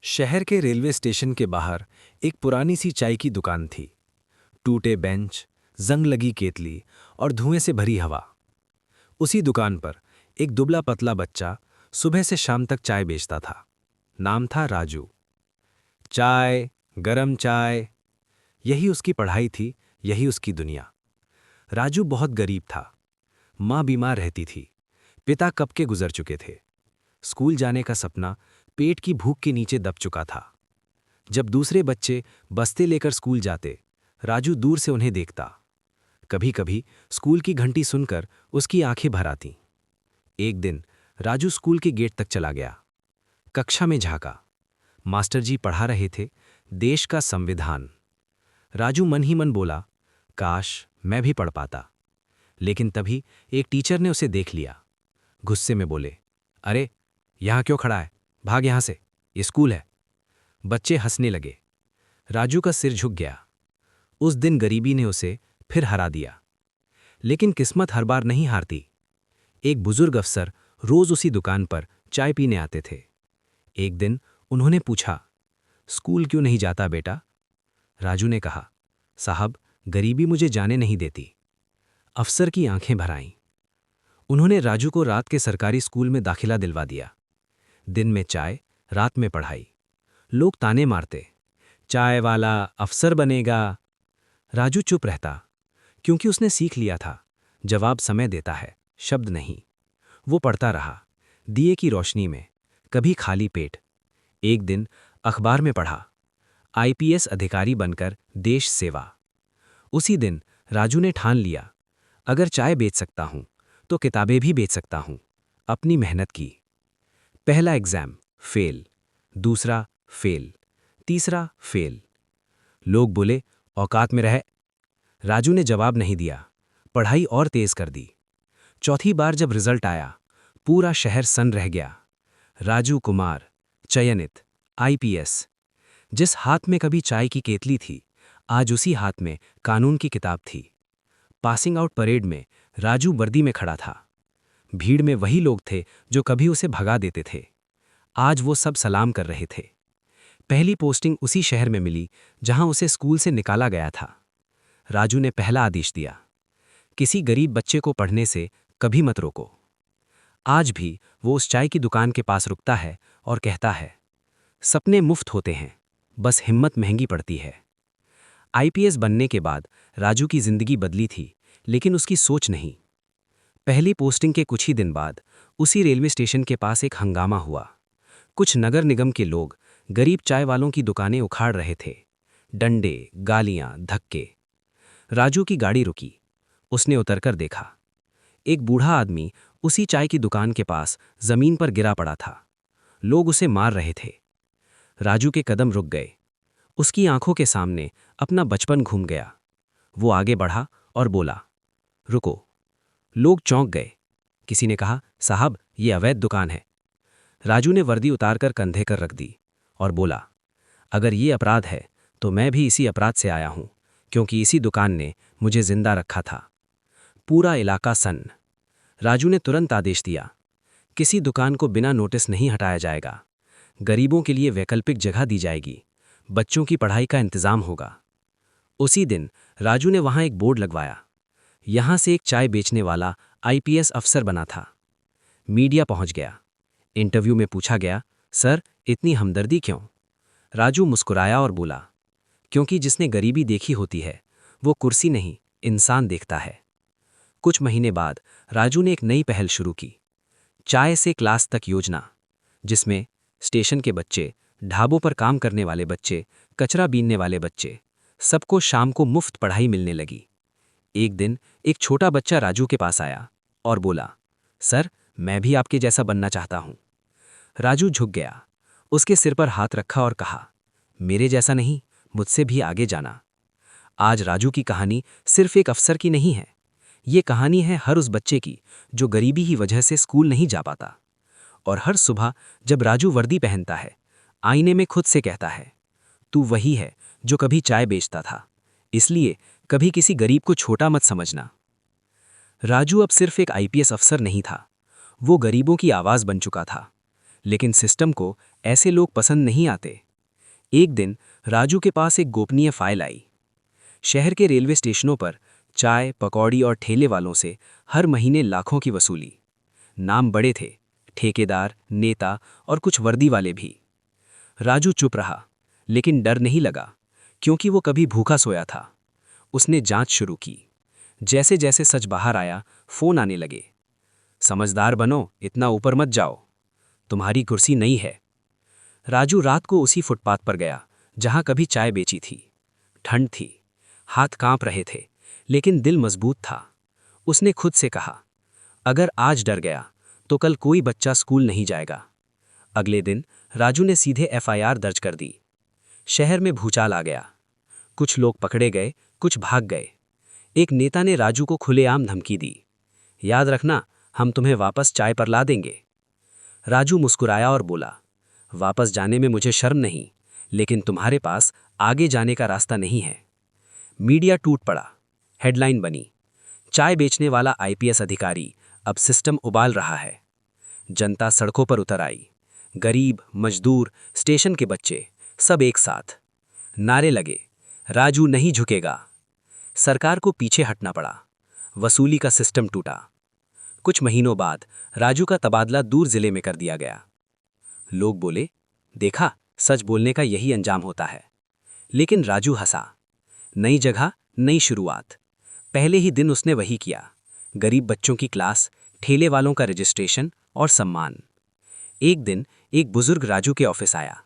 शहर के railway station के बाहर एक पुरानी सी चाय की दुकान थी। टूटे बेंच, जंग लगी केतली और धुएं से भरी हवा। उसी दुकान पर एक दुबला पतला बच्चा सुबह से शाम तक चाय बेचता था। नाम था राजू। चाय, गरम चाय, यही उसकी पढ़ाई थी, यही उसकी दुनिया। राजू बहुत गरीब था। माँ बीमार रहती थी, पिता कब के गुजर चुके थे। स्कूल जाने का सपना पेट की भूख के नीचे दब चुका था। जब दूसरे बच्चे बस्ते लेकर स्कूल जाते, राजू दूर से उन्हें देखता। कभी कभी स्कूल की घंटी सुनकर उसकी आंखें भर आतीं। एक दिन राजू स्कूल के गेट तक चला गया। कक्षा में झांका। मास्टर जी पढ़ा रहे थे, देश का संविधान। राजू मन ही मन बोला, काश मैं भी पढ़ पाता। लेकिन तभी एक टीचर ने उसे देख लिया। गुस्से में बोले, अरे यहां क्यों खड़ा है, भाग यहां से, ये स्कूल है। बच्चे हंसने लगे। राजू का सिर झुक गया। उस दिन गरीबी ने उसे फिर हरा दिया। लेकिन किस्मत हर बार नहीं हारती। एक बुजुर्ग अफसर रोज उसी दुकान पर चाय पीने आते थे। एक दिन उन्होंने पूछा, स्कूल क्यों नहीं जाता बेटा? राजू ने कहा, साहब गरीबी मुझे जाने नहीं देती। अफसर की आंखें भर आईं। उन्होंने राजू को रात के सरकारी स्कूल में दाखिला दिलवा दिया। दिन में चाय, रात में पढ़ाई। लोग ताने मारते, चाय वाला अफसर बनेगा। राजू चुप रहता, क्योंकि उसने सीख लिया था, जवाब समय देता है, शब्द नहीं। वो पढ़ता रहा, दिए की रोशनी में, कभी खाली पेट। एक दिन अखबार में पढ़ा, आईपीएस अधिकारी बनकर देश सेवा। उसी दिन राजू ने ठान लिया, अगर चाय बेच सकता हूं तो किताबें भी बेच सकता हूं। अपनी मेहनत की। पहला एग्जाम फेल, दूसरा फेल, तीसरा फेल। लोग बोले, औकात में रहे। राजू ने जवाब नहीं दिया, पढ़ाई और तेज कर दी। चौथी बार जब रिजल्ट आया, पूरा शहर सन्न रह गया। राजू कुमार, चयनित, आईपीएस। जिस हाथ में कभी चाय की केतली थी, आज उसी हाथ में कानून की किताब थी। पासिंग आउट परेड में राजू वर्दी में खड़ा था। भीड़ में वही लोग थे जो कभी उसे भगा देते थे। आज वो सब सलाम कर रहे थे। पहली पोस्टिंग उसी शहर में मिली जहां उसे स्कूल से निकाला गया था। राजू ने पहला आदेश दिया, किसी गरीब बच्चे को पढ़ने से कभी मत रोको। आज भी वो उस चाय की दुकान के पास रुकता है और कहता है, सपने मुफ्त होते हैं, बस हिम्मत महंगी पड़ती है। आईपीएस बनने के बाद राजू की जिंदगी बदली थी, लेकिन उसकी सोच नहीं। पहली पोस्टिंग के कुछ ही दिन बाद उसी रेलवे स्टेशन के पास एक हंगामा हुआ। कुछ नगर निगम के लोग गरीब चाय वालों की दुकानें उखाड़ रहे थे। डंडे, गालियां, धक्के। राजू की गाड़ी रुकी। उसने उतरकर देखा। एक बूढ़ा आदमी उसी चाय की दुकान के पास जमीन पर गिरा पड़ा था। लोग उसे मार रहे थे। राजू के कदम रुक गए। उसकी आंखों के सामने अपना बचपन घूम गया। वो आगे बढ़ा और बोला, रुको। लोग चौंक गए। किसी ने कहा, साहब ये अवैध दुकान है। राजू ने वर्दी उतारकर कंधे कर रख दी और बोला, अगर ये अपराध है तो मैं भी इसी अपराध से आया हूं, क्योंकि इसी दुकान ने मुझे जिंदा रखा था। पूरा इलाका सन्न। राजू ने तुरंत आदेश दिया, किसी दुकान को बिना नोटिस नहीं हटाया जाएगा। गरीबों के लिए वैकल्पिक जगह दी जाएगी। बच्चों की पढ़ाई का इंतजाम होगा। उसी दिन राजू ने वहां एक बोर्ड लगवाया। यहां से एक चाय बेचने वाला आईपीएस अफसर बना था। मीडिया पहुंच गया। इंटरव्यू में पूछा गया, सर इतनी हमदर्दी क्यों? राजू मुस्कुराया और बोला, क्योंकि जिसने गरीबी देखी होती है वो कुर्सी नहीं, इंसान देखता है। कुछ महीने बाद राजू ने एक नई पहल शुरू की, चाय से क्लास तक योजना, जिसमें स्टेशन के बच्चे, ढाबों पर काम करने वाले बच्चे, कचरा बीनने वाले बच्चे, सबको शाम को मुफ्त पढ़ाई मिलने लगी। एक दिन एक छोटा बच्चा राजू के पास आया और बोला, सर मैं भी आपके जैसा बनना चाहता हूं। राजू झुक गया, उसके सिर पर हाथ रखा और कहा, मेरे जैसा नहीं, मुझसे भी आगे जाना। आज राजू की कहानी सिर्फ एक अफसर की नहीं है। ये कहानी है हर उस बच्चे की जो गरीबी की वजह से स्कूल नहीं जा पाता। और हर सुबह जब राजू वर्दी पहनता है, आईने में खुद से कहता है, तू वही है जो कभी चाय बेचता था, इसलिए कभी किसी गरीब को छोटा मत समझना। राजू अब सिर्फ एक आईपीएस अफसर नहीं था, वो गरीबों की आवाज बन चुका था। लेकिन सिस्टम को ऐसे लोग पसंद नहीं आते। एक दिन राजू के पास एक गोपनीय फाइल आई। शहर के रेलवे स्टेशनों पर चाय, पकौड़ी और ठेले वालों से हर महीने लाखों की वसूली। नाम बड़े थे, ठेकेदार, नेता और कुछ वर्दी वाले भी। राजू चुप रहा, लेकिन डर नहीं लगा, क्योंकि वो कभी भूखा सोया था। उसने जांच शुरू की। जैसे जैसे सच बाहर आया, फोन आने लगे। समझदार बनो, इतना ऊपर मत जाओ, तुम्हारी कुर्सी नहीं है। राजू रात को उसी फुटपाथ पर गया जहां कभी चाय बेची थी। ठंड थी, हाथ कांप रहे थे, लेकिन दिल मजबूत था। उसने खुद से कहा, अगर आज डर गया तो कल कोई बच्चा स्कूल नहीं जाएगा। अगले दिन राजू ने सीधे एफआईआर दर्ज कर दी। शहर में भूचाल आ गया। कुछ लोग पकड़े गए, कुछ भाग गए। एक नेता ने राजू को खुलेआम धमकी दी, याद रखना, हम तुम्हें वापस चाय पर ला देंगे। राजू मुस्कुराया और बोला, वापस जाने में मुझे शर्म नहीं, लेकिन तुम्हारे पास आगे जाने का रास्ता नहीं है। मीडिया टूट पड़ा। हेडलाइन बनी, चाय बेचने वाला आईपीएस अधिकारी अब सिस्टम उबाल रहा है। जनता सड़कों पर उतर आई। गरीब, मजदूर, स्टेशन के बच्चे, सब एक साथ। नारे लगे, राजू नहीं झुकेगा। सरकार को पीछे हटना पड़ा। वसूली का सिस्टम टूटा। कुछ महीनों बाद राजू का तबादला दूर जिले में कर दिया गया। लोग बोले, देखा, सच बोलने का यही अंजाम होता है। लेकिन राजू हंसा। नई जगह, नई शुरुआत। पहले ही दिन उसने वही किया। गरीब बच्चों की क्लास, ठेले वालों का रजिस्ट्रेशन और सम्मान। एक दिन एक बुजुर्ग राजू के ऑफिस आया।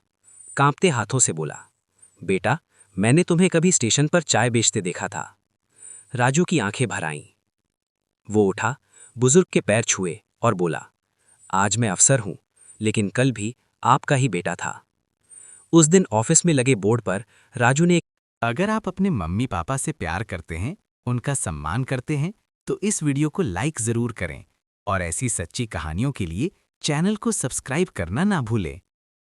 कांपते हाथों से बोला, बेटा, मैंने तुम्हें कभी स्टेशन पर चाय बेचते देखा था। राजू की आंखें भर आईं। वो उठा, बुजुर्ग के पैर छुए और बोला, आज मैं अफसर हूं, लेकिन कल भी आपका ही बेटा था। उस दिन ऑफिस में लगे बोर्ड पर राजू ने अगर आप अपने मम्मी पापा से प्यार करते हैं, उनका सम्मान करते हैं, तो इस वीडियो को लाइक जरूर करें और ऐसी सच्ची कहानियों के लिए चैनल को सब्सक्राइब करना ना भूलें।